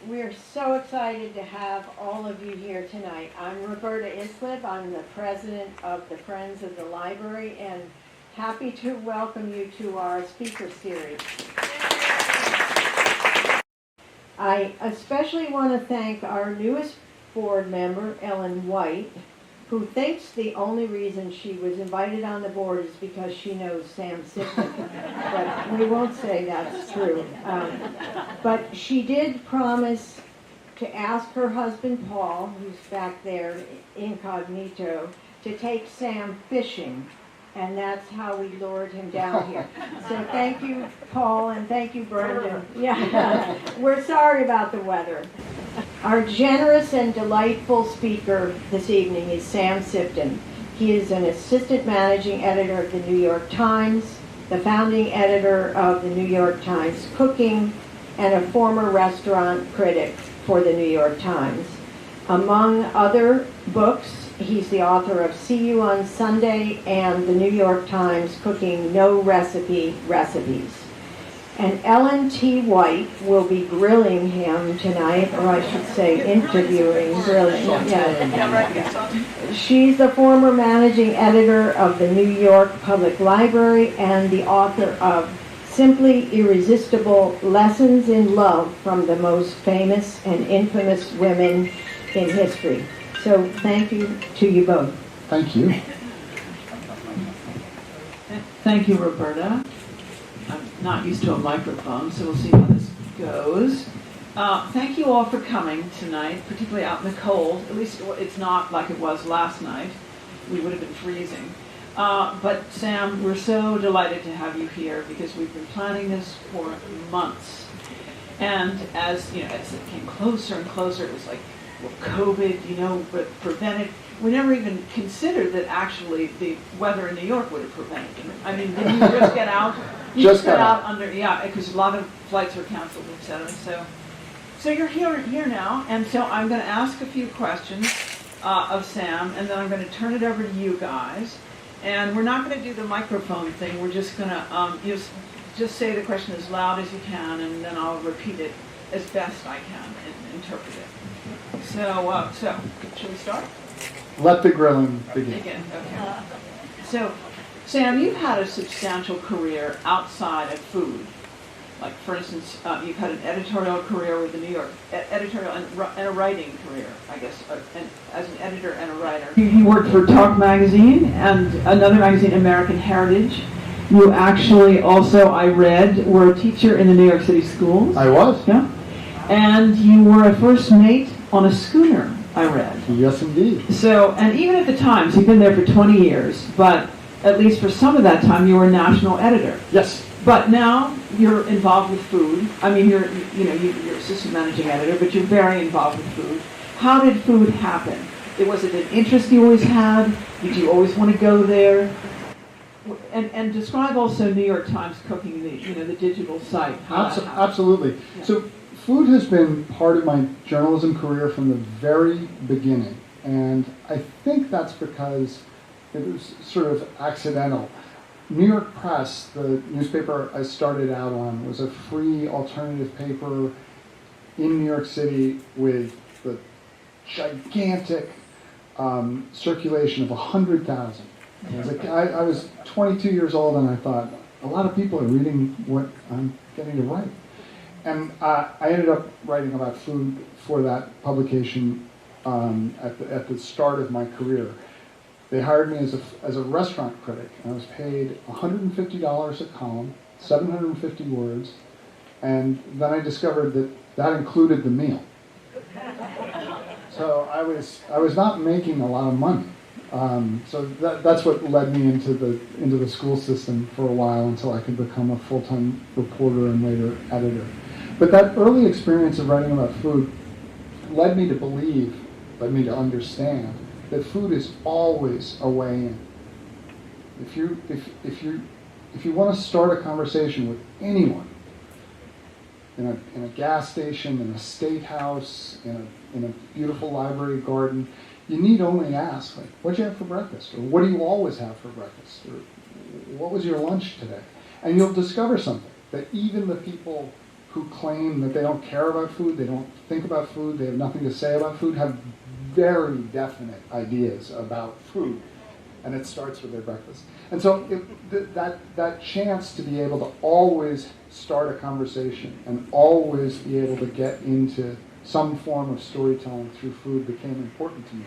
we're so excited to have all of you here tonight. I'm Roberta Islip. I'm the president of the Friends of the Library, and happy to welcome you to our speaker series. I especially want to thank our newest board member, Ellen White, who thinks the only reason she was invited on the board is because she knows Sam Sifton. But we won't say that's true. But she did promise to ask her husband, Paul, who's back there incognito, to take Sam fishing. And that's how we lured him down here. So thank you, Paul, and thank you, Brendan. Yeah, we're sorry about the weather. Our generous and delightful speaker this evening is Sam Sifton. He is an assistant managing editor of the New York Times, the founding editor of the New York Times Cooking, and a former restaurant critic for the New York Times. Among other books, he's the author of See You on Sunday and the New York Times Cooking No Recipe Recipes. And Ellen T. White will be grilling him tonight, or I should say interviewing, grilling. Yeah. She's the former managing editor of the New York Public Library and the author of Simply Irresistible Lessons in Love from the Most Famous and Infamous Women in History. So thank you to you both. Thank you. Thank you, Roberta. I'm not used to a microphone, so we'll see how this goes. Thank you all for coming tonight, particularly out in the cold. At least it's not like it was last night. We would have been freezing. But Sam, we're so delighted to have you here because we've been planning this for months. And as you know, as it came closer and closer, it was like, well, COVID, but prevented. We never even considered that actually the weather in New York would have prevented it. I mean, did you just get out? You just got out under, because a lot of flights were canceled, etc. So you're here now, and so I'm going to ask a few questions of Sam, and then I'm going to turn it over to you guys. And we're not going to do the microphone thing. We're just going to just say the question as loud as you can, and then I'll repeat it as best I can and interpret it. So should we start? Let the grilling begin. Okay. So, Sam, you've had a substantial career outside of food. Like, for instance, you've had an editorial career with the New York, editorial and a writing career, I guess, as an editor and a writer. You worked for Talk Magazine and another magazine, American Heritage. You actually also, I read, were a teacher in the New York City schools. I was. Yeah. And you were a first mate on a schooner, I read. Yes, indeed. So, and even at the Times, you've been there for 20 years, but at least for some of that time, you were a national editor. Yes. But now you're involved with food. I mean, you're assistant managing editor, but you're very involved with food. How did food happen? Was it an interest you always had? Did you always want to go there? And describe also New York Times Cooking, the digital site. Absolutely. Yeah. So food has been part of my journalism career from the very beginning, and I think that's because it was sort of accidental. New York Press, the newspaper I started out on, was a free alternative paper in New York City with the gigantic circulation of 100,000. I was 22 years old, and I thought, a lot of people are reading what I'm getting to write. And I ended up writing about food for that publication at the start of my career. They hired me as a restaurant critic, and I was paid $150 a column, 750 words, and then I discovered that included the meal. So I was not making a lot of money. So that's what led me into the school system for a while until I could become a full-time reporter and later editor. But that early experience of writing about food led me to understand that food is always a way in. If you want to start a conversation with anyone, in a gas station, in a state house, in a beautiful library garden, you need only ask, like, what'd you have for breakfast? Or what do you always have for breakfast? Or what was your lunch today? And you'll discover something, that even the people who claim that they don't care about food, they don't think about food, they have nothing to say about food, have very definite ideas about food. And it starts with their breakfast. And so that chance to be able to always start a conversation and always be able to get into some form of storytelling through food became important to me.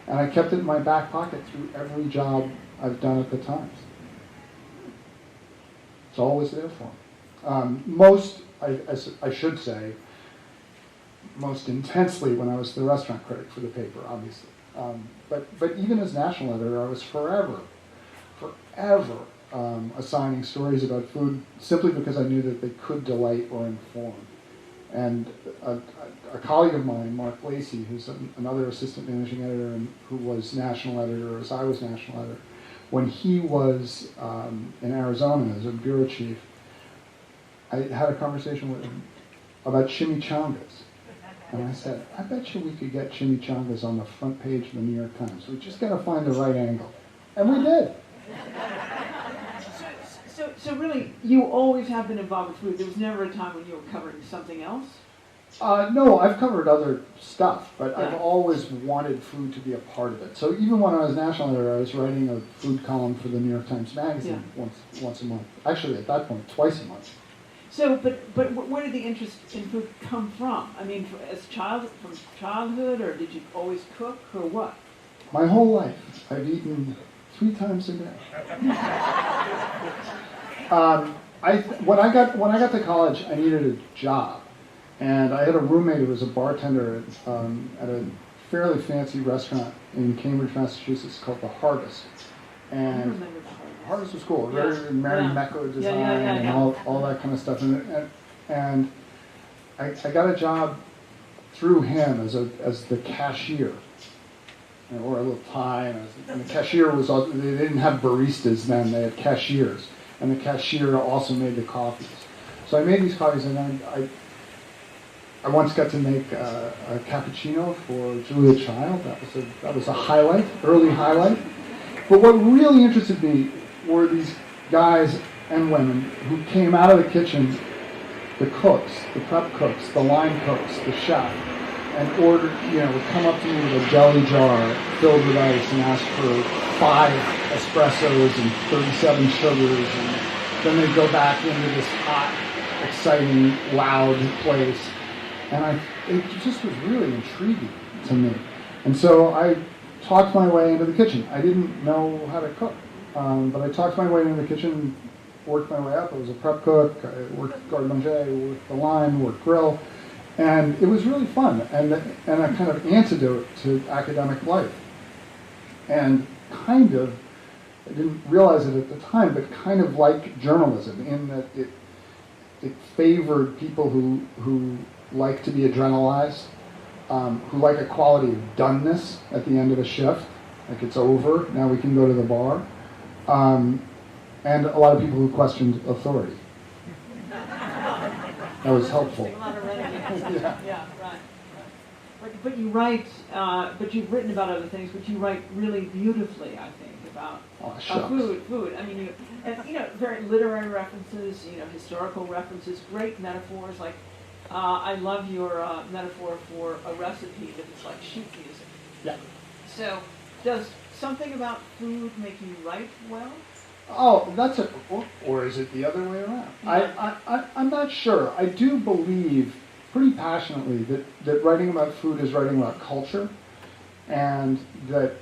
And I kept it in my back pocket through every job I've done at the Times. It's always there for me. I should say, most intensely when I was the restaurant critic for the paper, obviously. But even as national editor, I was forever assigning stories about food simply because I knew that they could delight or inform. And a colleague of mine, Mark Lacey, who's another assistant managing editor and who was national editor as I was national editor, when he was in Arizona as a bureau chief, I had a conversation with him about chimichangas. And I said, I bet you we could get chimichangas on the front page of the New York Times. We just got to find the right angle. And we did. So really, you always have been involved with food. There was never a time when you were covering something else? No, I've covered other stuff, but Yeah. I've always wanted food to be a part of it. So even when I was national editor, I was writing a food column for the New York Times Magazine once a month. Actually, at that point, twice a month. So, but where did the interest in food come from? I mean, from childhood, or did you always cook, or what? My whole life, I've eaten 3 times a day. When I got to college, I needed a job, and I had a roommate who was a bartender at a fairly fancy restaurant in Cambridge, Massachusetts called The Harvest. I And remember the Harvest was cool. Yeah. Very Mary Yeah. Mecco design Yeah. and all that kind of stuff. And I got a job through him as the cashier. You know, or a little tie, and the cashier was, they didn't have baristas then, they had cashiers. And the cashier also made the coffees. So I made these coffees, and I once got to make a cappuccino for Julia Child. That was a highlight, early highlight. But what really interested me were these guys and women who came out of the kitchen, the cooks, the prep cooks, the line cooks, the chef, and ordered, would come up to me with a jelly jar filled with ice and ask for 5 espressos and 37 sugars, and then they'd go back into this hot, exciting, loud place. And it just was really intriguing to me. And so I talked my way into the kitchen. I didn't know how to cook, but I talked my way into the kitchen, worked my way up. I was a prep cook, I worked garde manger, worked the line, worked grill, and it was really fun, and a kind of antidote to academic life. And kind of, I didn't realize it at the time, but kind of like journalism, in that it favored people who like to be adrenalized, who like a quality of doneness at the end of a shift, like it's over, now we can go to the bar, and a lot of people who questioned authority. That was helpful. A lot of renegades. Yeah. Yeah, right. But you write, but you've written about other things, but you write really beautifully, I think, about food. I mean, very literary references, historical references, great metaphors. Like, I love your metaphor for a recipe that is like sheet music. Yeah. So, does something about food make you write well? Oh, that's it. Or is it the other way around? Yeah. I'm not sure. I do believe pretty passionately that writing about food is writing about culture, and that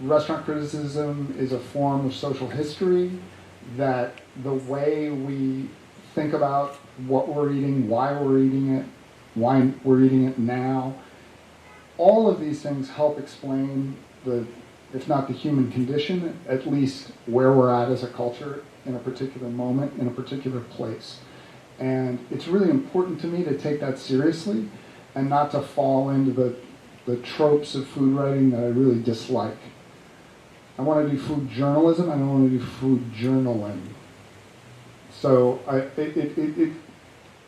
restaurant criticism is a form of social history, that the way we think about what we're eating, why we're eating it now, all of these things help explain if not the human condition, at least where we're at as a culture in a particular moment, in a particular place. And it's really important to me to take that seriously and not to fall into the tropes of food writing that I really dislike. I want to do food journalism, and I want to do food journaling. So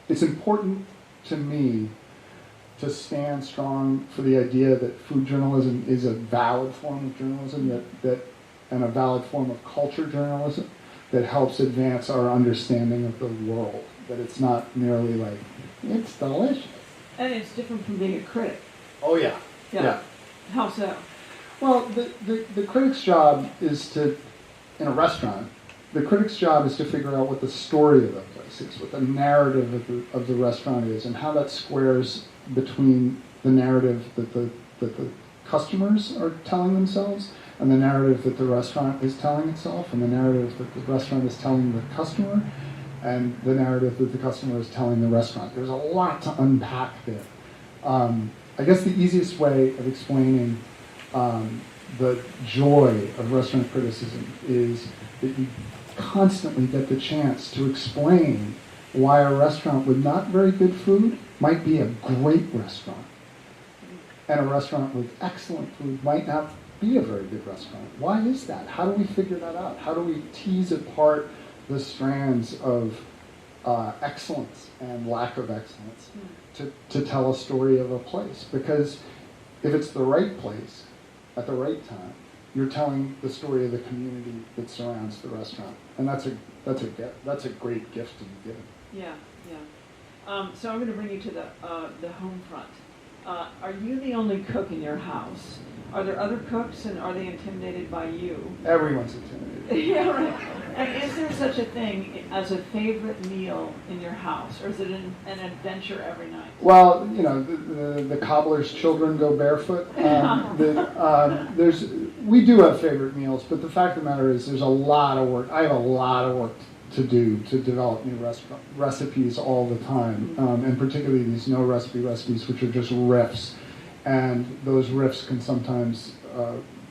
it's important to me to stand strong for the idea that food journalism is a valid form of journalism, and a valid form of culture journalism that helps advance our understanding of the world. that it's not merely like, it's delicious. And it's different from being a critic. Oh yeah. Yeah. How so? Well, the critic's job is to, in a restaurant, the critic's job is to figure out what the story of the place is, what the narrative of the restaurant is, and how that squares between the narrative that the customers are telling themselves, and the narrative that the restaurant is telling itself, and the narrative that the restaurant is telling the customer, and the narrative that the customer is telling the restaurant. There's a lot to unpack there. I guess the easiest way of explaining the joy of restaurant criticism is that you constantly get the chance to explain why a restaurant with not very good food might be a great restaurant, and a restaurant with excellent food might not be a very good restaurant. Why is that? How do we figure that out? How do we tease apart the strands of excellence and lack of excellence to tell a story of a place? Because if it's the right place at the right time, you're telling the story of the community that surrounds the restaurant, and that's a great gift to be given. Yeah, yeah. So I'm going to bring you to the home front. Are you the only cook in your house? Are there other cooks, and are they intimidated by you? Everyone's intimidated. Yeah, right. And is there such a thing as a favorite meal in your house, or is it an adventure every night? Well, you know, the cobbler's children go barefoot. We do have favorite meals, but the fact of the matter is there's a lot of work. I have a lot of work to do to develop new recipes all the time, and particularly these no recipe recipes, which are just riffs. And those riffs can sometimes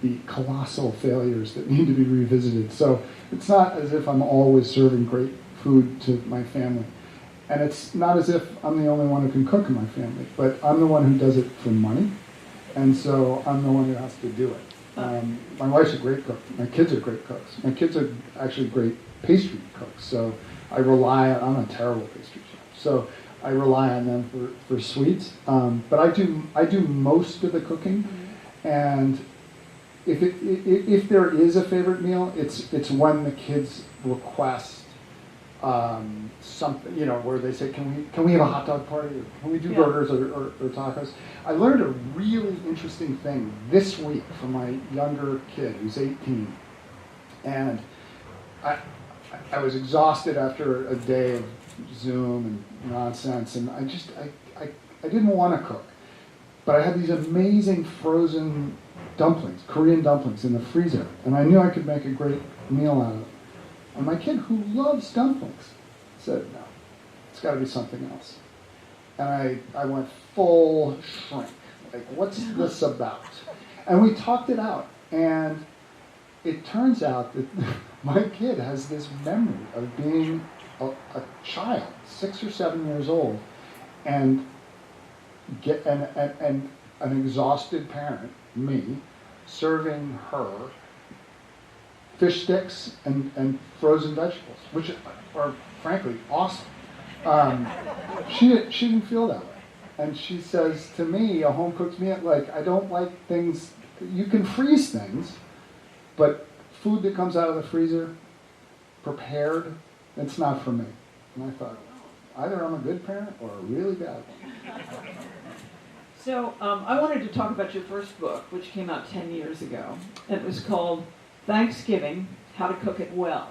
be colossal failures that need to be revisited. So it's not as if I'm always serving great food to my family. And it's not as if I'm the only one who can cook in my family, but I'm the one who does it for money, and so I'm the one who has to do it. My wife's a great cook. My kids are great cooks. My kids are actually great pastry cooks, so I'm a terrible pastry chef, so I rely on them for sweets. But I do most of the cooking, and if there is a favorite meal, it's when the kids request something, you know, where they say, can we have a hot dog party, or can we do burgers or tacos? I learned a really interesting thing this week from my younger kid who's 18, and I was exhausted after a day of Zoom and nonsense, and I didn't want to cook, but I had these amazing frozen dumplings, Korean dumplings in the freezer, and I knew I could make a great meal out of it. And my kid, who loves dumplings, said, no, it's got to be something else. And I went full shrink, like, what's this about? And we talked it out, and it turns out that my kid has this memory of being a child, 6 or 7 years old, and an exhausted parent, me, serving her fish sticks and frozen vegetables, which are frankly awesome. She didn't feel that way, and she says to me, a home cooked meal, like, I don't like things. You can freeze things, but food that comes out of the freezer, prepared, it's not for me. And I thought, either I'm a good parent or a really bad one. So I wanted to talk about your first book, which came out 10 years ago. It was called Thanksgiving, How to Cook It Well.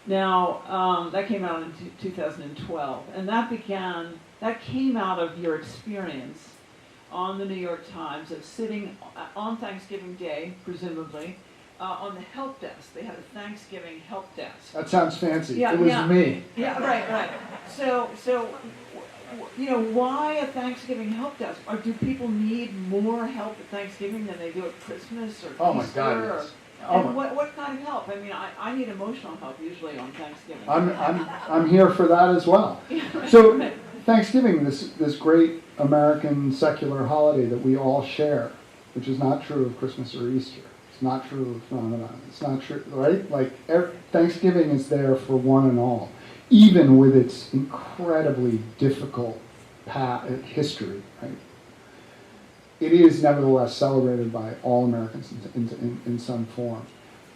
Now, that came out in 2012, and that came out of your experience on the New York Times of sitting on Thanksgiving Day, presumably, on the help desk. They had a Thanksgiving help desk. That sounds fancy. Yeah, it was me. Yeah, right. So, you know, why a Thanksgiving help desk? Or do people need more help at Thanksgiving than they do at Christmas or Oh Easter? my God, yes. What kind of help? I mean, I need emotional help usually on Thanksgiving. I'm here for that as well. So Thanksgiving, this great American secular holiday that we all share, which is not true of Christmas or Easter. It's not true of Ramadan. It's not true, right? Like, Thanksgiving is there for one and all, even with its incredibly difficult history, right? It is nevertheless celebrated by all Americans in some form.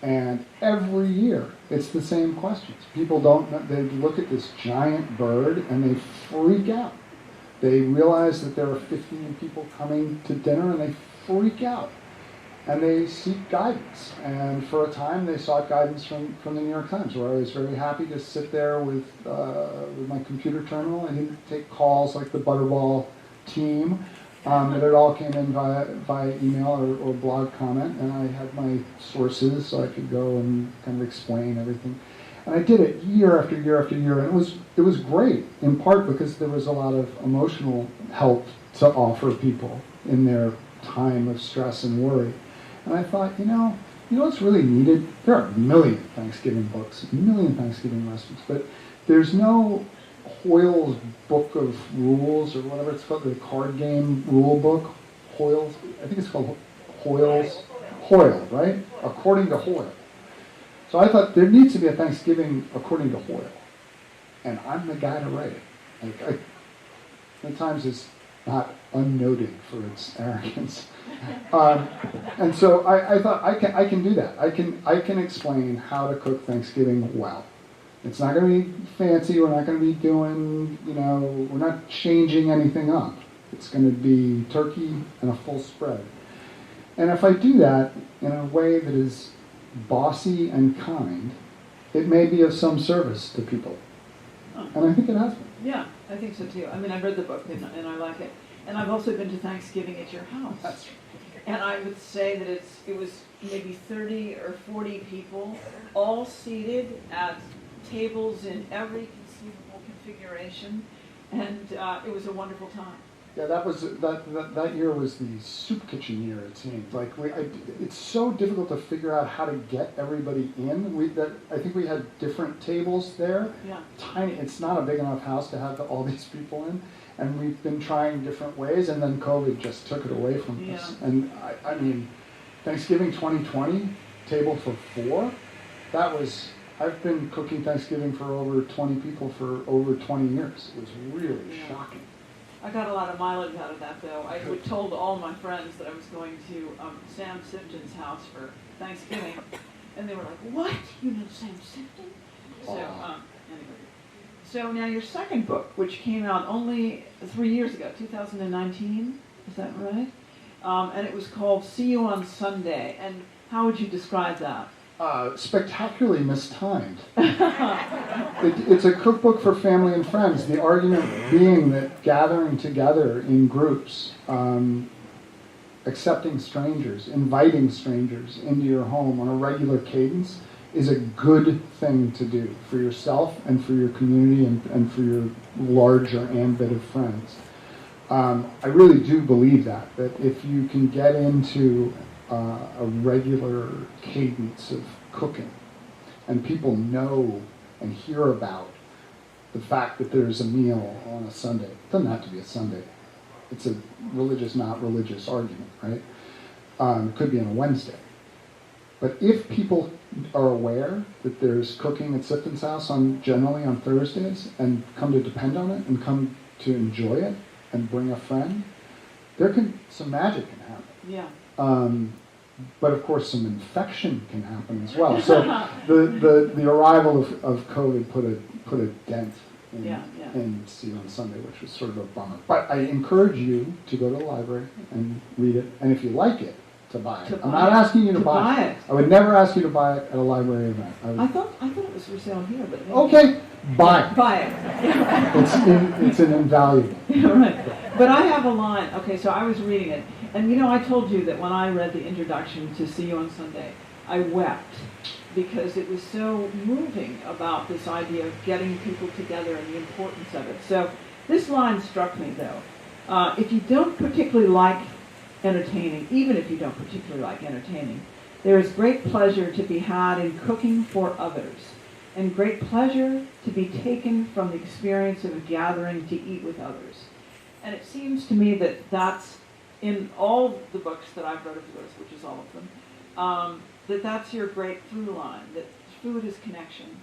And every year, it's the same questions. People don't know, they look at this giant bird and they freak out. They realize that there are 15 people coming to dinner and they freak out. And they seek guidance. And for a time, they sought guidance from the New York Times, where I was very happy to sit there with my computer terminal. I didn't take calls like the Butterball team. But it all came in via email or blog comment, and I had my sources so I could go and kind of explain everything. And I did it year after year after year, and it was great, in part because there was a lot of emotional help to offer people in their time of stress and worry. And I thought, you know what's really needed? There are a million Thanksgiving books, a million Thanksgiving lessons, but there's no Hoyle's Book of Rules, or whatever it's called, the card game rule book. Hoyle's, I think it's called Hoyle, right? According to Hoyle. So I thought there needs to be a Thanksgiving according to Hoyle, and I'm the guy to write it. At times it's not unnoted for its arrogance, and so I thought I can do that. I can explain how to cook Thanksgiving well. It's not going to be fancy. We're not going to be doing, we're not changing anything up. It's going to be turkey and a full spread. And if I do that in a way that is bossy and kind, it may be of some service to people. And I think it has been. Yeah, I think so too. I mean, I've read the book and I like it. And I've also been to Thanksgiving at your house. That's right. And I would say that it was maybe 30 or 40 people, all seated at tables in every conceivable configuration, and it was a wonderful time. Yeah, that year was the soup kitchen year. It seemed like it's so difficult to figure out how to get everybody in. I think we had different tables there. Yeah. Tiny. It's not a big enough house to have all these people in, and we've been trying different ways, and then COVID just took it away from us. And I mean, Thanksgiving 2020, table for 4. That was. I've been cooking Thanksgiving for over 20 people for over 20 years. It was really shocking. I got a lot of mileage out of that, though. I told all my friends that I was going to Sam Sifton's house for Thanksgiving, and they were like, "What? You know Sam Sifton?" So, anyway. So now your second book, which came out only 3 years ago, 2019, is that right? And it was called See You on Sunday. And how would you describe that? Spectacularly mistimed. It's a cookbook for family and friends. The argument being that gathering together in groups, accepting strangers, inviting strangers into your home on a regular cadence is a good thing to do for yourself and for your community and for your larger ambit of friends. I really do believe that if you can get into a regular cadence of cooking, and people know and hear about the fact that there's a meal on a Sunday. It doesn't have to be a Sunday. It's a religious, not religious argument, right? It could be on a Wednesday. But if people are aware that there's cooking at Sifton's house generally on Thursdays, and come to depend on it, and come to enjoy it, and bring a friend, some magic can happen. Yeah. But of course, some infection can happen as well. So the arrival of COVID put a dent in See You on Sunday, which was sort of a bummer. But I encourage you to go to the library and read it, and if you like it, to buy it. I'm not asking you to buy it. I would never ask you to buy it at a library event. I thought it was for sale here, but maybe. Okay, buy it. Buy it. It's an invaluable. Right. But I have a line. Okay, so I was reading it. And I told you that when I read the introduction to See You on Sunday, I wept because it was so moving about this idea of getting people together and the importance of it. So this line struck me, though. If you don't particularly like entertaining, even if you don't particularly like entertaining, there is great pleasure to be had in cooking for others, and great pleasure to be taken from the experience of a gathering to eat with others. And it seems to me that that's in all the books that I've read of yours, which is all of them, that's your great through line, that food is connection,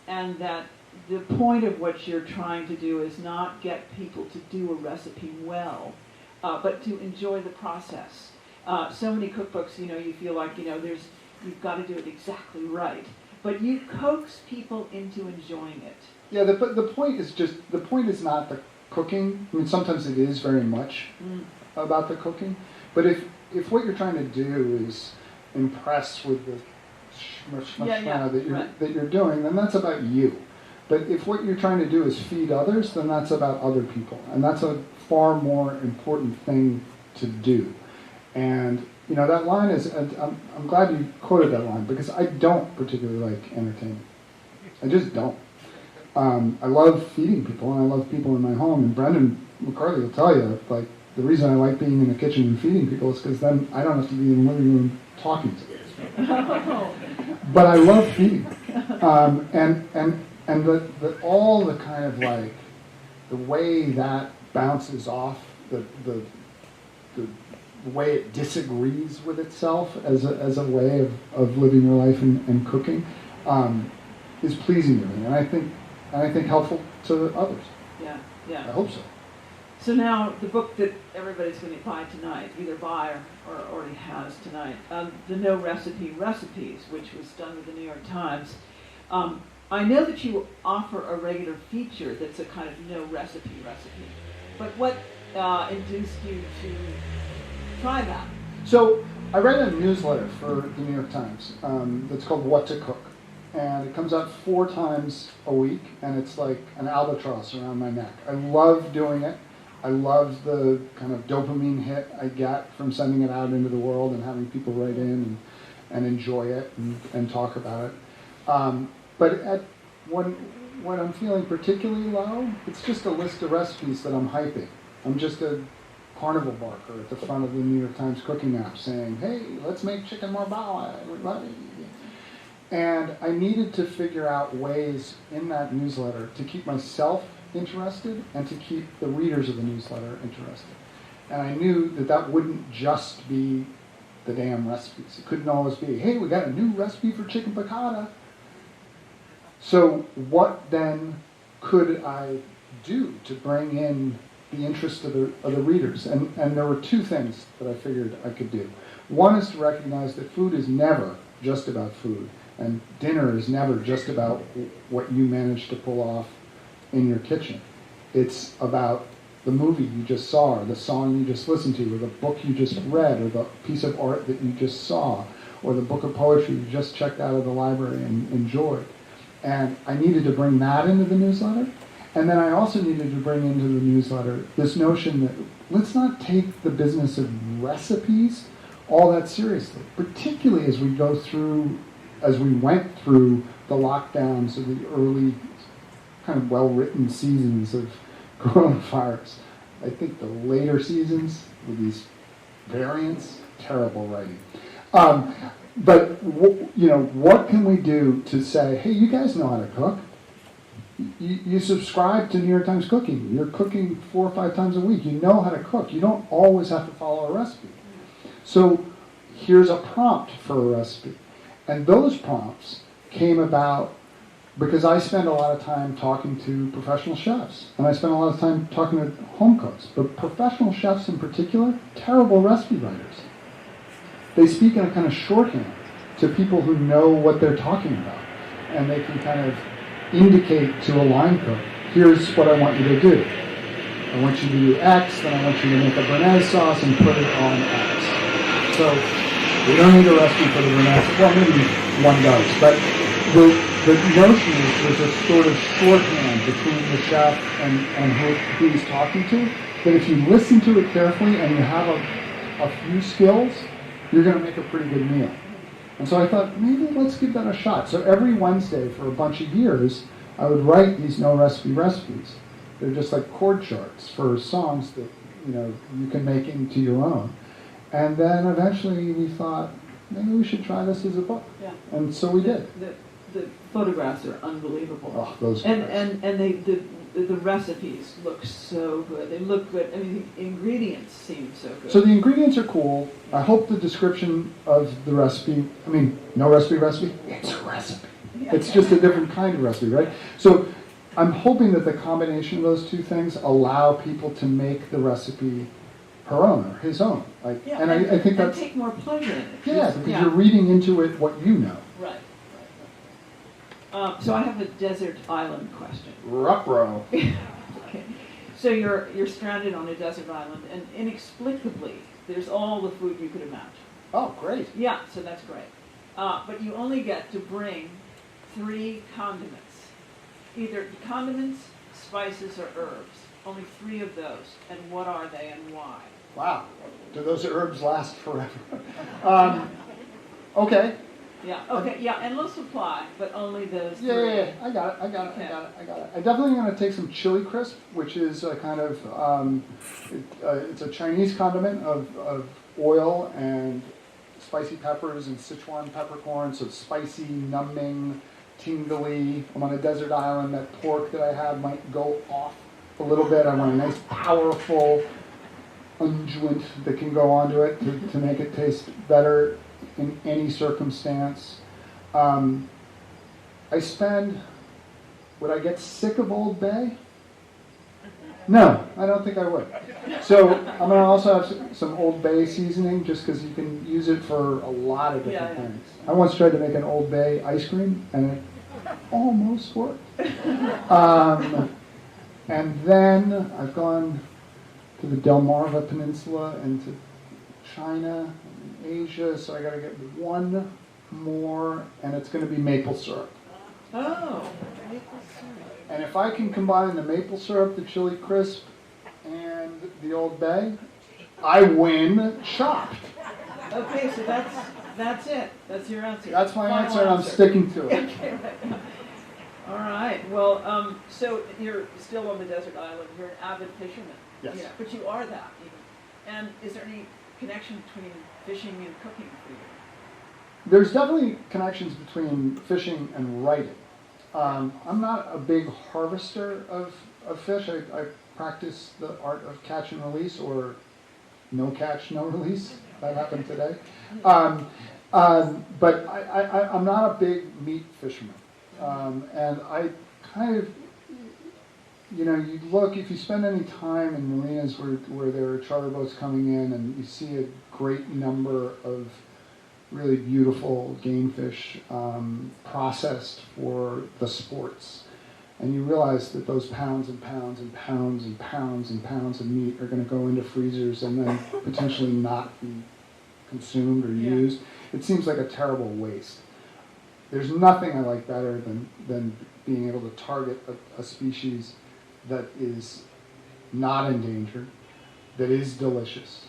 and that the point of what you're trying to do is not get people to do a recipe well, but to enjoy the process. So many cookbooks, you feel like, there's you've got to do it exactly right. But you coax people into enjoying it. Yeah, but the point is not the cooking. I mean, sometimes it is very much about the cooking. But if what you're trying to do is impress with the that you're doing, then that's about you. But if what you're trying to do is feed others, then that's about other people. And that's a far more important thing to do. And, you know, that line is, I'm glad you quoted that line, because I don't particularly like entertainment. I just don't. I love feeding people, and I love people in my home. And Brendan McCarthy will tell you, like, the reason I like being in the kitchen and feeding people is because then I don't have to be in the living room talking to them. But I love feeding. And all the kind of like, the way that bounces off, the way it disagrees with itself as a way of living your life and cooking, is pleasing to me, and I think helpful to others. Yeah, yeah. I hope so. So now the book that everybody's going to buy tonight, either buy or already has tonight, the No Recipe Recipes, which was done with the New York Times. I know that you offer a regular feature that's a kind of no recipe. But what induced you to try that? So I read a newsletter for the New York Times that's called What to Cook. And it comes out 4 times a week, and it's like an albatross around my neck. I love doing it. I love the kind of dopamine hit I get from sending it out into the world and having people write in and enjoy it and talk about it. But when I'm feeling particularly low, it's just a list of recipes that I'm hyping. I'm just a carnival barker at the front of the New York Times cooking app saying, hey, let's make chicken marbella, everybody. And I needed to figure out ways in that newsletter to keep myself interested and to keep the readers of the newsletter interested. And I knew that wouldn't just be the damn recipes. It couldn't always be, hey, we got a new recipe for chicken piccata. So what then could I do to bring in the interest of the readers? And there were 2 things that I figured I could do. One is to recognize that food is never just about food. And dinner is never just about what you manage to pull off in your kitchen. It's about the movie you just saw, or the song you just listened to, or the book you just read, or the piece of art that you just saw, or the book of poetry you just checked out of the library and enjoyed. And I needed to bring that into the newsletter. And then I also needed to bring into the newsletter this notion that let's not take the business of recipes all that seriously, particularly as we went through the lockdowns of the early kind of well-written seasons of coronavirus. I think the later seasons with these variants, terrible writing. But what can we do to say, hey, you guys know how to cook. You subscribe to New York Times Cooking. You're cooking 4 or 5 times a week. You know how to cook. You don't always have to follow a recipe. So here's a prompt for a recipe. And those prompts came about because I spend a lot of time talking to professional chefs. And I spend a lot of time talking to home cooks. But professional chefs in particular, terrible recipe writers. They speak in a kind of shorthand to people who know what they're talking about. And they can kind of indicate to a line cook, here's what I want you to do. I want you to do X, then I want you to make a béarnaise sauce and put it on X. So we don't need a recipe for the béarnaise. Well, maybe one does. But the notion is there's a sort of shorthand between the chef and who he's talking to, that if you listen to it carefully and you have a few skills, you're going to make a pretty good meal. And so I thought, maybe let's give that a shot. So every Wednesday for a bunch of years, I would write these no recipe recipes. They're just like chord charts for songs that you can make into your own. And then eventually we thought, maybe we should try this as a book. Yeah. And so we did. The photographs are unbelievable. Oh, those and the recipes look so good. They look good. I mean, the ingredients seem so good. So the ingredients are cool. I hope the description of the recipe, no recipe, it's a recipe. Yeah. It's just a different kind of recipe, right? So I'm hoping that the combination of those 2 things allow people to make the recipe her own or his own. Like, Yeah, and I think and that's take more pleasure in it. yeah, because you're reading into it what you know. Right. So I have a desert island question. Ruh-roh. Okay. So you're stranded on a desert island, and inexplicably, there's all the food you could imagine. Oh, great. Yeah, so that's great. But you only get to bring 3 condiments. Either condiments, spices, or herbs. Only 3 of those. And what are they and why? Wow. Do those herbs last forever? Okay. Yeah, okay, yeah, endless supply, but only those 3. Yeah. I got it. I definitely going to take some chili crisp, which is a kind of, it's a Chinese condiment of oil and spicy peppers and Sichuan peppercorn, so it's spicy, numbing, tingly. I'm on a desert island. That pork that I have might go off a little bit. I want a nice, powerful unguent that can go onto it to make it taste better in any circumstance. Would I get sick of Old Bay? No, I don't think I would. So I'm going to also have some Old Bay seasoning, just because you can use it for a lot of different things. I once tried to make an Old Bay ice cream, and it almost worked. And then I've gone to the Delmarva Peninsula and to China and Asia, so I got to get one more, and it's going to be maple syrup. Oh, maple syrup. And if I can combine the maple syrup, the chili crisp, and the Old Bay, I win chopped. Okay, so that's it. That's your answer. That's my Final answer, and I'm sticking to it. Okay, right. All right. Well, so you're still on the desert island. You're an avid fisherman. Yes. Yeah, but you are that even. And is there any connection between fishing and cooking for you? There's definitely connections between fishing and writing. I'm not a big harvester of fish. I practice the art of catch and release, or no catch, no release. That happened today. But I'm not a big meat fisherman. And I kind of, you look, if you spend any time in marinas where there are charter boats coming in, and you see a great number of really beautiful game fish processed for the sports, and you realize that those pounds and pounds and pounds and pounds and pounds of meat are going to go into freezers and then potentially not be consumed or used. It seems like a terrible waste. There's nothing I like better than being able to target a species that is not endangered, that is delicious,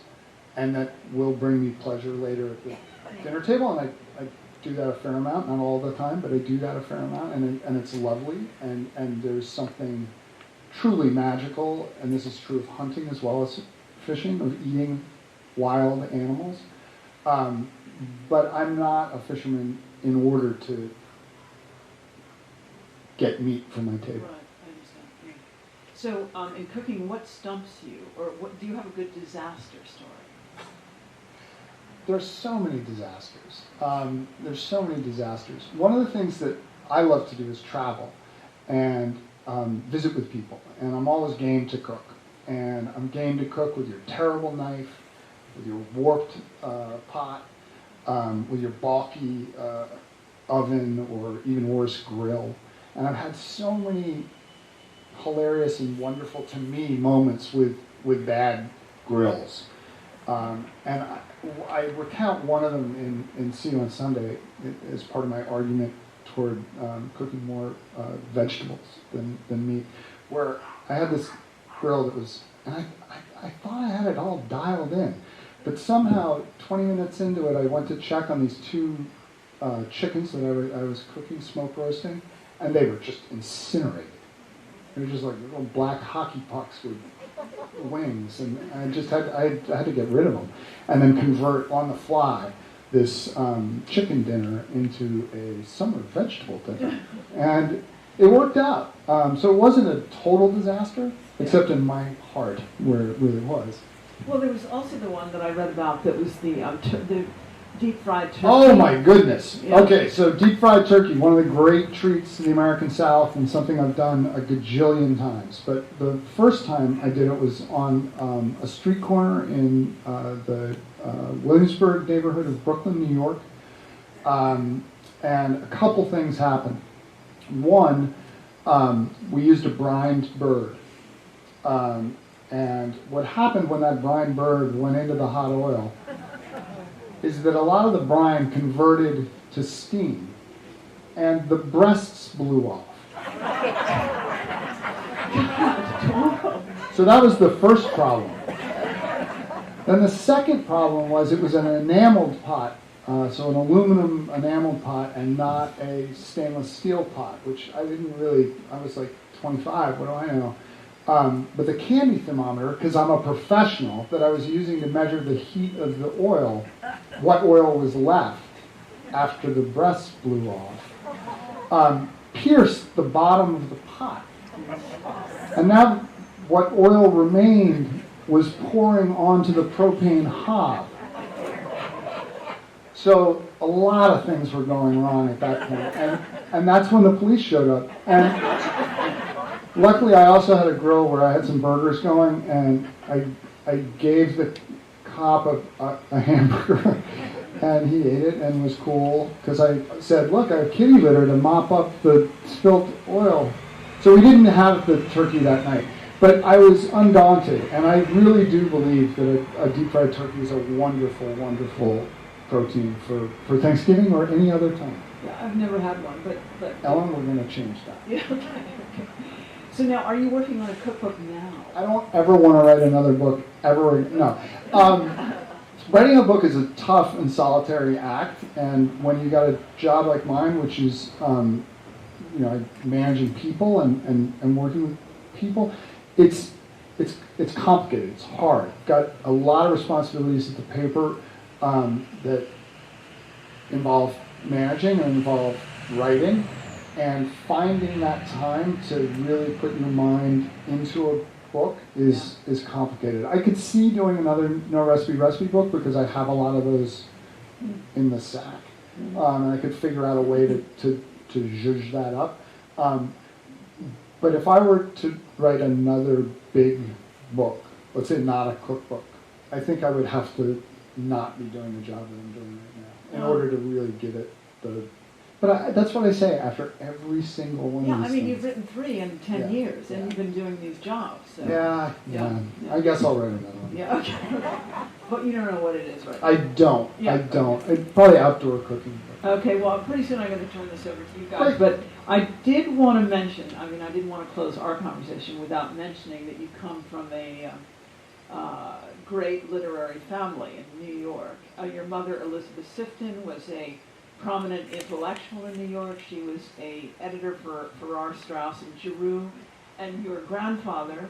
and that will bring me pleasure later at the dinner table. And I do that a fair amount, not all the time, but I do that a fair amount, and it's lovely, and there's something truly magical, and this is true of hunting as well as fishing, of eating wild animals. But I'm not a fisherman in order to get meat from my table. Right, I understand. Yeah. So, in cooking, what stumps you, or what do you have a good disaster story? There's so many disasters. One of the things that I love to do is travel and visit with people, and I'm always game to cook. And I'm game to cook with your terrible knife, with your warped pot, with your balky oven, or even worse, grill. And I've had so many hilarious and wonderful, to me, moments with bad grills. And I recount one of them in See You on Sunday as part of my argument toward cooking more vegetables than meat, where I had this grill that was, and I thought I had it all dialed in, but somehow 20 minutes into it, I went to check on these 2 chickens that I was cooking, smoke roasting, and they were just incinerated. They were just like little black hockey pucks with wings, and I had to get rid of them, and then convert on the fly this chicken dinner into a summer vegetable dinner, and it worked out. So it wasn't a total disaster, except in my heart, where it really was. Well, there was also the one that I read about that was the deep fried turkey. Oh my goodness. Yeah. Okay, so deep fried turkey, one of the great treats of the American South and something I've done a gajillion times. But the first time I did it was on a street corner in the Williamsburg neighborhood of Brooklyn, New York. And a couple things happened. One, we used a brined bird. And what happened when that brined bird went into the hot oil is that a lot of the brine converted to steam, and the breasts blew off. So that was the first problem. Then the second problem was it was an enameled pot, so an aluminum enameled pot and not a stainless steel pot, which I was like 25, what do I know? But the candy thermometer, because I'm a professional, that I was using to measure the heat of the oil, what oil was left after the breasts blew off, pierced the bottom of the pot. And now what oil remained was pouring onto the propane hob. So a lot of things were going wrong at that point. And that's when the police showed up. And luckily, I also had a grill where I had some burgers going, and I gave the cop a hamburger, and he ate it and was cool, because I said, look, I have kitty litter to mop up the spilt oil. So we didn't have the turkey that night. But I was undaunted, and I really do believe that a deep-fried turkey is a wonderful, wonderful protein for Thanksgiving or any other time. Yeah, I've never had one, but Ellen, we're going to change that. Yeah, okay. So now, are you working on a cookbook now? I don't ever want to write another book, ever. No. Writing a book is a tough and solitary act, and when you got a job like mine, which is managing people and working with people, it's complicated. It's hard. Got a lot of responsibilities at the paper that involve managing and involve writing, and finding that time to really put your mind into a book is complicated. I could see doing another no recipe book because I have a lot of those in the sack, and I could figure out a way to zhuzh that up. But if I were to write another big book, let's say not a cookbook, I think I would have to not be doing the job that I'm doing right now in order to really give it the... But that's what I say after every single one of these things. You've written 3 in 10 years, and you've been doing these jobs. So. Yeah. I guess I'll write another one. Yeah, okay. But you don't know what it is right now. I don't. Yeah. I don't. It's probably outdoor cooking. Okay, well, pretty soon I'm going to turn this over to you guys. Great. But I did want to mention, I didn't want to close our conversation without mentioning that you come from a great literary family in New York. Your mother, Elizabeth Sifton, was a prominent intellectual in New York. She was a editor for Farrar, Straus, and Giroux. And your grandfather,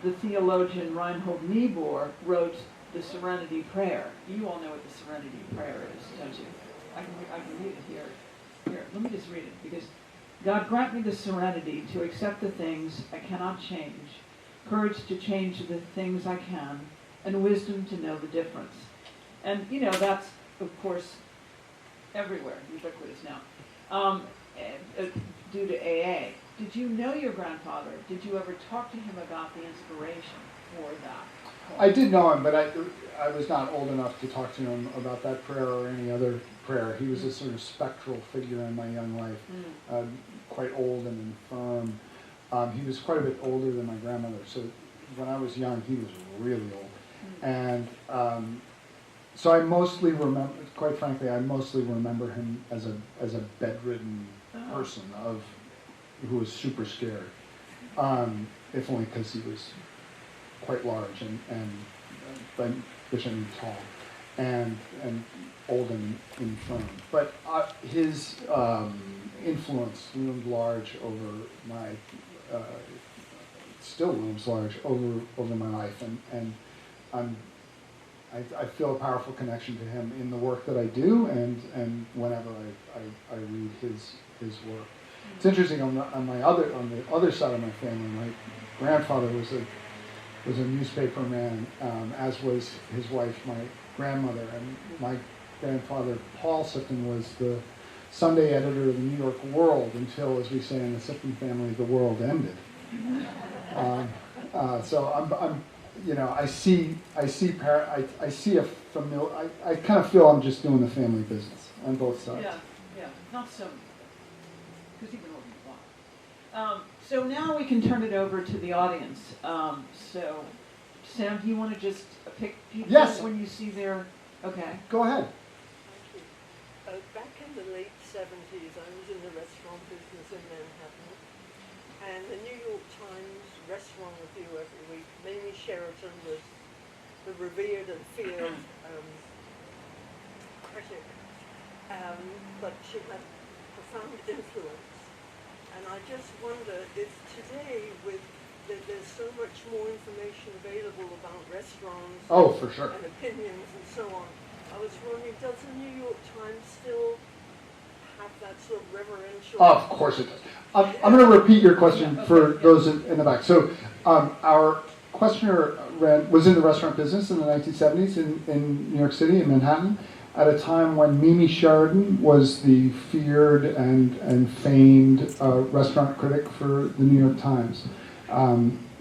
the theologian Reinhold Niebuhr, wrote the Serenity Prayer. You all know what the Serenity Prayer is, don't you? I can read it here. Here, let me just read it, because God grant me the serenity to accept the things I cannot change, courage to change the things I can, and wisdom to know the difference. And, that's, of course, everywhere, ubiquitous now, due to AA. Did you know your grandfather? Did you ever talk to him about the inspiration for that? I did know him, but I was not old enough to talk to him about that prayer or any other prayer. He was a sort of spectral figure in my young life, quite old and infirm. He was quite a bit older than my grandmother, so when I was young, he was really old. And so I mostly remember, quite frankly, remember him as a bedridden person who was super scared, if only because he was quite large and which I mean tall, and old and infirm. But his influence loomed large over my, still looms large over my life, and I feel a powerful connection to him in the work that I do, and whenever I read his work. It's interesting on the other side of my family. My grandfather was a newspaper man, as was his wife, my grandmother, and my grandfather, Paul Sifton, was the Sunday editor of the New York World until, as we say in the Sifton family, the world ended. So I'm, you know, I see a familiar. I kind of feel I'm just doing the family business on both sides. Yeah, not so. Because even so now we can turn it over to the audience. So, Sam, do you want to just pick people Yes. when you see their? Okay. Go ahead. Thank you. Back in the late 70s, I was in the restaurant business in Manhattan, and the New York Times restaurant review every week. Mamie Sheraton was the revered and feared critic, but she had profound influence. And I just wonder if today, there's so much more information available about restaurants Oh, for sure. and opinions and so on, I was wondering, does the New York Times still have that sort of reverential... Of course it does. I'm going to repeat your question for those in the back. So our questioner was in the restaurant business in the 1970s in New York City, in Manhattan, at a time when Mimi Sheridan was the feared and famed restaurant critic for the New York Times.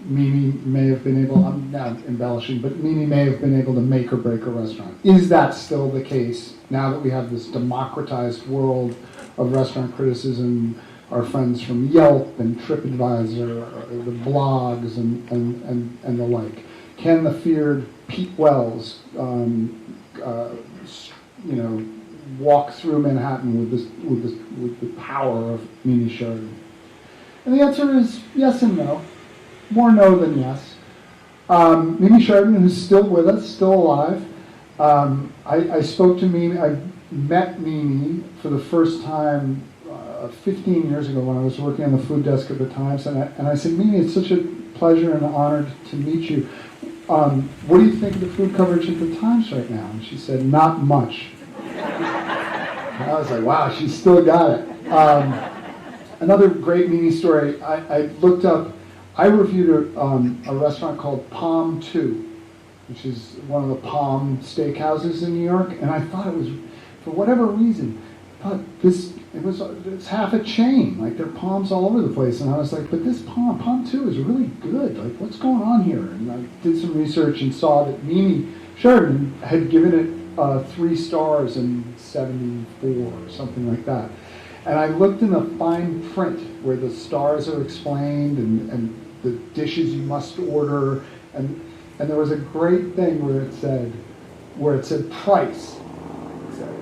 Mimi may have been able, I'm not embellishing, but Mimi may have been able to make or break a restaurant. Is that still the case now that we have this democratized world of restaurant criticism, our friends from Yelp and TripAdvisor, the blogs and the like? Can the feared Pete Wells walk through Manhattan with the power of Mimi Sheridan? And the answer is yes and no. More no than yes. Mimi Sheridan, who's still with us, still alive. I spoke to Mimi. I met Mimi for the first time 15 years ago when I was working on the food desk at the Times, and I said, Mimi, it's such a pleasure and an honor to meet you. What do you think of the food coverage at the Times right now? And she said, not much. And I was like, wow, she's still got it. Another great Mimi story, I looked up, I reviewed a restaurant called Palm 2, which is one of the Palm steakhouses in New York, and I thought it was, for whatever reason, it's half a chain, like there are palms all over the place, and I was like, but this Palm 2 is really good, like what's going on here? And I did some research and saw that Mimi Sheridan had given it 3 stars in 74 or something like that. And I looked in the fine print where the stars are explained and the dishes you must order, and there was a great thing where it said price. It said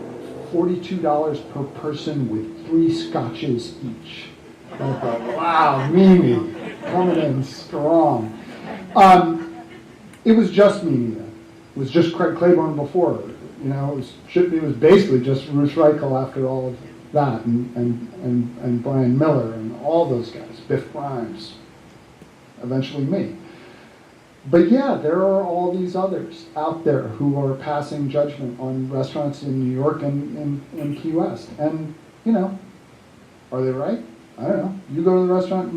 $42 per person with 3 scotches each. And I thought, wow, Mimi, coming in strong. It was just Mimi then. It was just Craig Claiborne before her. You know, it was basically just Ruth Reichel after all of that, and Brian Miller and all those guys, Biff Grimes, eventually me. But yeah, there are all these others out there who are passing judgment on restaurants in New York and in Key West. And, you know, are they right? I don't know. You go to the restaurant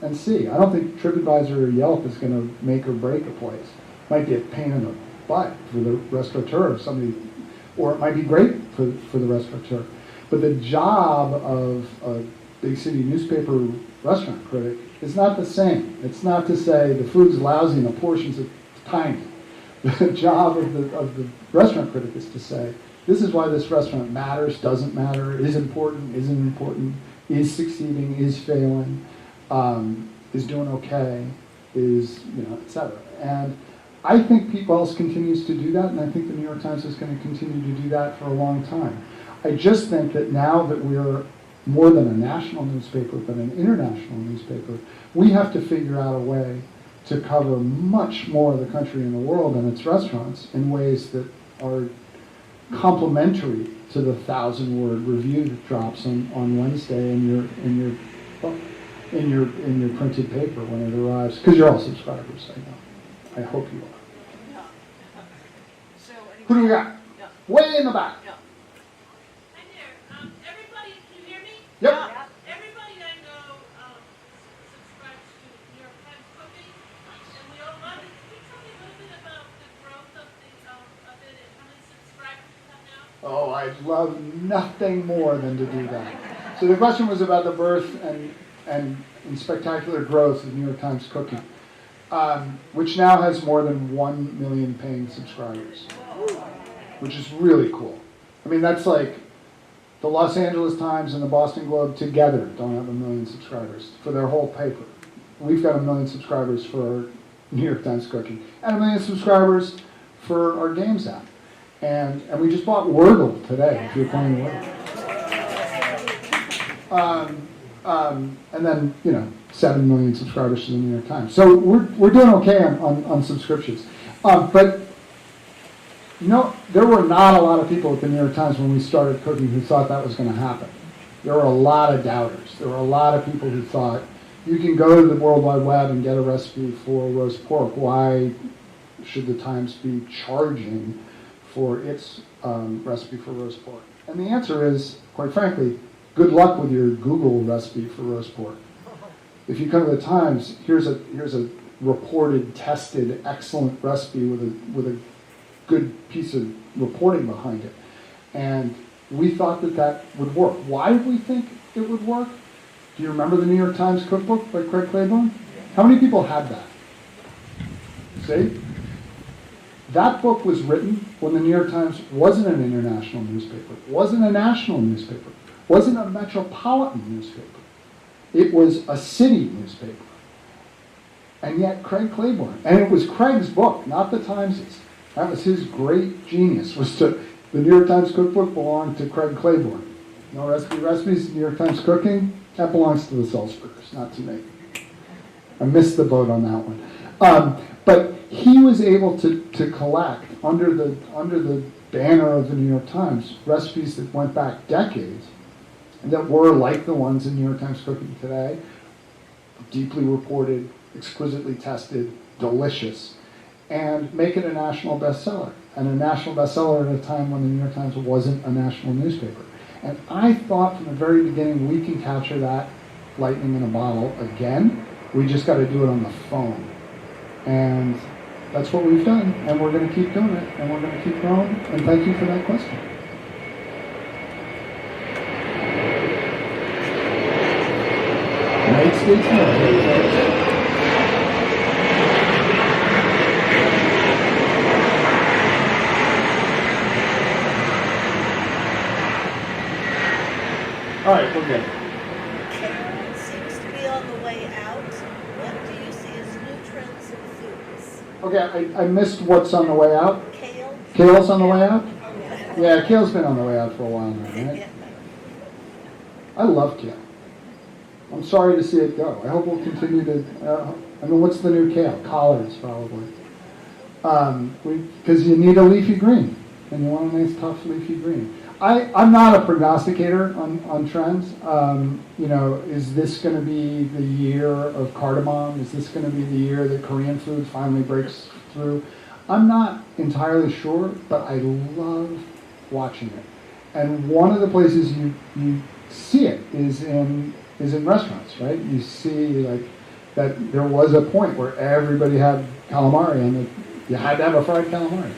and see. I don't think TripAdvisor or Yelp is going to make or break a place. Might be a pain in the butt for the restaurateur, or it might be great for the restaurateur. But the job of a big city newspaper restaurant critic is not the same. It's not to say the food's lousy and the portions are tiny. The job of the restaurant critic is to say, this is why this restaurant matters, doesn't matter, is important, isn't important, is succeeding, is failing, is doing okay, is, et cetera. And I think Pete Wells continues to do that, and I think the New York Times is going to continue to do that for a long time. I just think that now that we're more than a national newspaper, but an international newspaper, we have to figure out a way to cover much more of the country and the world and its restaurants in ways that are complementary to the 1,000-word review that drops on Wednesday in your printed paper when it arrives. Because you're all subscribers, I know. I hope you are. So anyway, Who do we got? Yeah. Way in the back. Yeah. Hi there. Everybody, can you hear me? Yep. Everybody I know subscribes to New York Times Cooking, and we all love it. Can you tell me a little bit about the growth of it and how many subscribers you have now? Oh, I'd love nothing more than to do that. So the question was about the birth and spectacular growth of New York Times Cooking, which now has more than 1 million paying subscribers, which is really cool. I mean, that's like the Los Angeles Times and the Boston Globe together don't have 1 million subscribers for their whole paper. We've got 1 million subscribers for our New York Times Cooking, and 1 million subscribers for our games app. And we just bought Wordle today, if you're playing Wordle. And then, 7 million subscribers to the New York Times. So we're doing okay on subscriptions. But there were not a lot of people at the New York Times when we started cooking who thought that was going to happen. There were a lot of doubters. There were a lot of people who thought, you can go to the World Wide Web and get a recipe for roast pork. Why should the Times be charging for its recipe for roast pork? And the answer is, quite frankly, good luck with your Google recipe for roast pork. If you come to the Times, here's a reported, tested, excellent recipe with a good piece of reporting behind it. And we thought that would work. Why did we think it would work? Do you remember the New York Times cookbook by Craig Claiborne? How many people had that? See? That book was written when the New York Times wasn't an international newspaper, wasn't a national newspaper, wasn't a metropolitan newspaper. It was a city newspaper. And yet Craig Claiborne, and it was Craig's book, not the Times's. That was his great genius, the New York Times cookbook belonged to Craig Claiborne. No recipes, New York Times Cooking, that belongs to the Salzburgers, not to me. I missed the boat on that one. But he was able to collect, under the banner of the New York Times, recipes that went back decades, that were like the ones in New York Times Cooking today, deeply reported, exquisitely tested, delicious, and make it a national bestseller. And a national bestseller at a time when the New York Times wasn't a national newspaper. And I thought from the very beginning we can capture that lightning in a bottle again. We just got to do it on the phone. And that's what we've done. And we're going to keep doing it. And we're going to keep growing. And thank you for that question. United States military. All right, we're good. Kale seems to be on the way out. What do you see as new trends in foods? Okay, I missed what's on the way out. Kale? Kale's on the way out? Yeah, kale's been on the way out for a while now, right? I love kale. I'm sorry to see it go. I hope we'll continue to, what's the new kale? Collards, probably. Because you need a leafy green, and you want a nice, tough, leafy green. I'm not a prognosticator on trends. Is this going to be the year of cardamom? Is this going to be the year that Korean food finally breaks through? I'm not entirely sure, but I love watching it. And one of the places you see it is in restaurants, right? You see that there was a point where everybody had calamari and you had to have a fried calamari.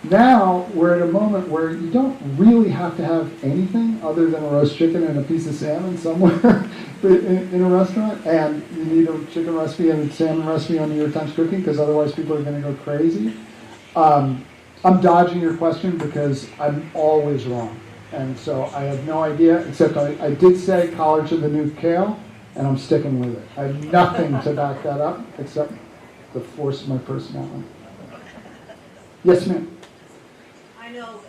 Now we're at a moment where you don't really have to have anything other than a roast chicken and a piece of salmon somewhere in a restaurant, and you need a chicken recipe and a salmon recipe on New York Times Cooking because otherwise people are going to go crazy. I'm dodging your question because I'm always wrong, and so I have no idea, except I did say collards are the new kale, and I'm sticking with it. I have nothing to back that up except the force of my personality. Yes, ma'am. I know,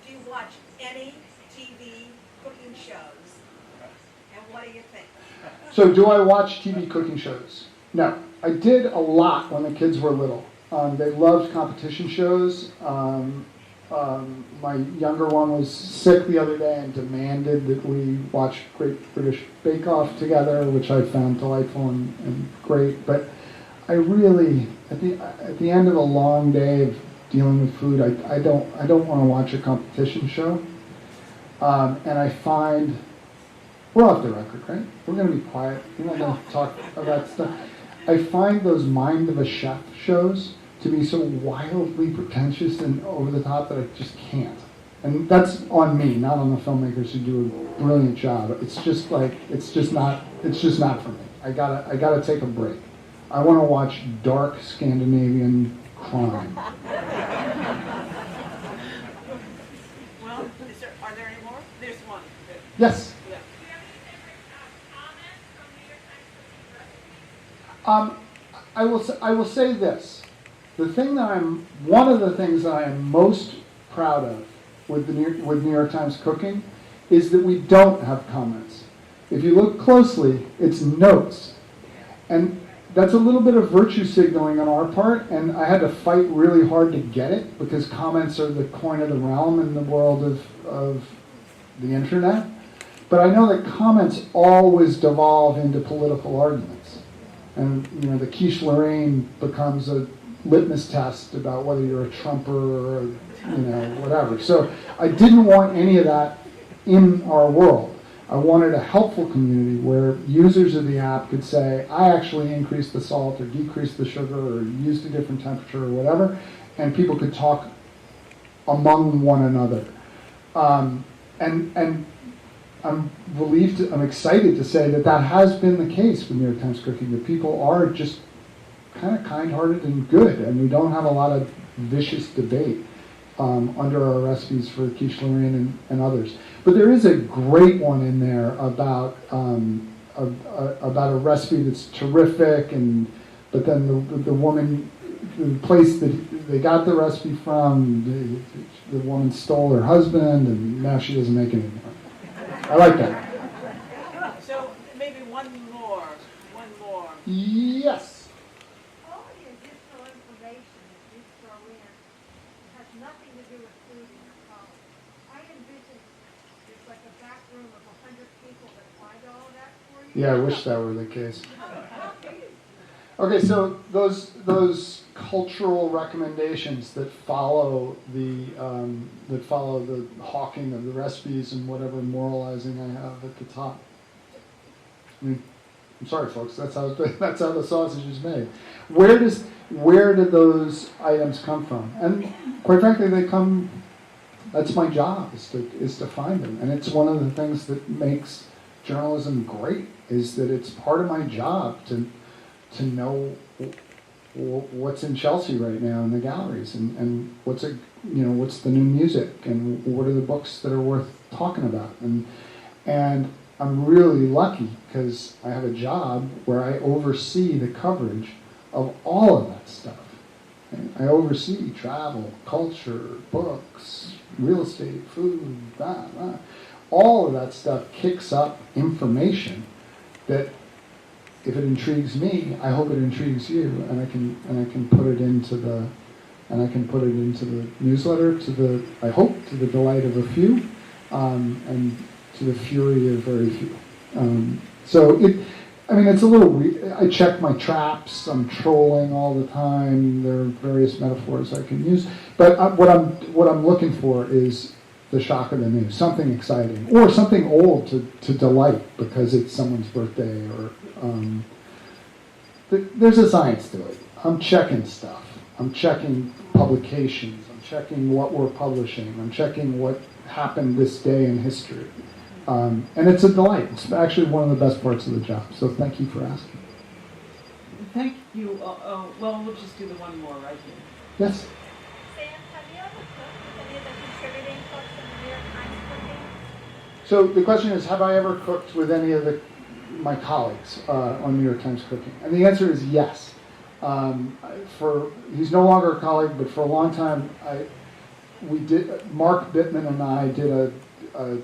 do you watch any TV cooking shows? And what do you think? So do I watch TV cooking shows? No. I did a lot when the kids were little. They loved competition shows. My younger one was sick the other day and demanded that we watch Great British Bake Off together, which I found delightful and great. But I really, at the end of a long day of dealing with food, I don't want to watch a competition show. And I find, we're off the record, right? We're going to be quiet. We're not going to talk about stuff. I find those Mind of a Chef shows to be so wildly pretentious and over the top that I just can't. And that's on me, not on the filmmakers who do a brilliant job. It's just not for me. I gotta take a break. I want to watch dark Scandinavian crime. Well, are there any more? There's one. Yes. Yeah. Do you have any favorite comments from New York Times cooking recipes? I will say this. One of the things that I am most proud of with New York Times Cooking is that we don't have comments. If you look closely, it's notes. And that's a little bit of virtue signaling on our part, and I had to fight really hard to get it because comments are the coin of the realm in the world of the internet. But I know that comments always devolve into political arguments. And the quiche Lorraine becomes a litmus test about whether you're a Trumper or whatever. So I didn't want any of that in our world. I wanted a helpful community where users of the app could say, I actually increased the salt or decreased the sugar or used a different temperature or whatever, and people could talk among one another. And I'm excited to say that has been the case with New York Times Cooking, that people are just kind of kind-hearted and good, and we don't have a lot of vicious debate under our recipes for quiche Lorraine and others. But there is a great one in there about a recipe that's terrific, but then the woman, the place that they got the recipe from, the woman stole her husband, and now she doesn't make it anymore. I like that. So maybe one more. Yes. All the additional information that you throw in has nothing to do with food in your column. I envision there's like a back room of 100 people that find all of that for you. Yeah, I wish that were the case. Okay, so those cultural recommendations that follow the hawking of the recipes and whatever moralizing I have at the top. I mean, I'm sorry, folks. That's how the sausage is made. Where did those items come from? And quite frankly, they come. That's my job is to find them, and it's one of the things that makes journalism great. Is that it's part of my job to know what's in Chelsea right now in the galleries, and what's the new music, and what are the books that are worth talking about, and I'm really lucky because I have a job where I oversee the coverage of all of that stuff. And I oversee travel, culture, books, real estate, food, all of that stuff kicks up information that, if it intrigues me, I hope it intrigues you, and I can put it into the newsletter I hope to the delight of a few, and to the fury of very few. It's a little weird. I check my traps. I'm trolling all the time. There are various metaphors I can use, but what I'm looking for is the shock of the news, something exciting, or something old to delight because it's someone's birthday, or there's a science to it. I'm checking stuff. I'm checking publications. I'm checking what we're publishing. I'm checking what happened this day in history. And it's a delight. It's actually one of the best parts of the job. So thank you for asking. Thank you. Well, we'll just do the one more right here. Yes? Sam, have you ever cooked with any of the contributing cooks in the New York Times Cooking? So the question is, have I ever cooked with any of my colleagues on New York Times Cooking? And the answer is yes. He's no longer a colleague, but for a long time, Mark Bittman and I did a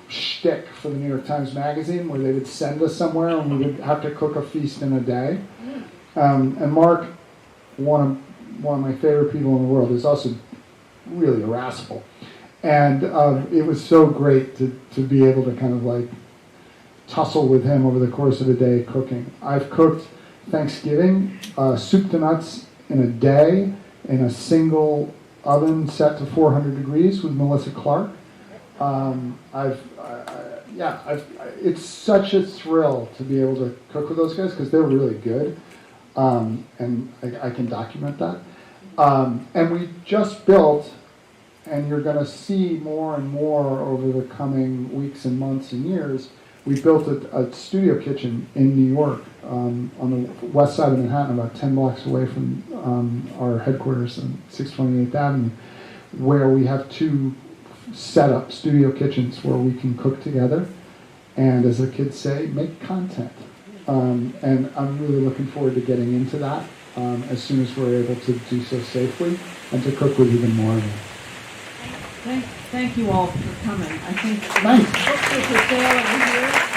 shtick for the New York Times Magazine where they would send us somewhere and we would have to cook a feast in a day. And Mark, one of my favorite people in the world, is also really irascible. And it was so great to be able to kind of like tussle with him over the course of a day cooking. I've cooked Thanksgiving soup to nuts in a day in a single oven set to 400 degrees with Melissa Clark. It's such a thrill to be able to cook with those guys because they're really good, and I can document that. And we just built, and you're going to see more and more over the coming weeks and months and years, we built a studio kitchen in New York on the west side of Manhattan, about 10 blocks away from our headquarters on 628th Avenue, where we have 2 set-up studio kitchens where we can cook together and, as the kids say, make content. And I'm really looking forward to getting into that as soon as we're able to do so safely and to cook with even more of you. Thank you all for coming. I think Thanks. Books are for sale over here.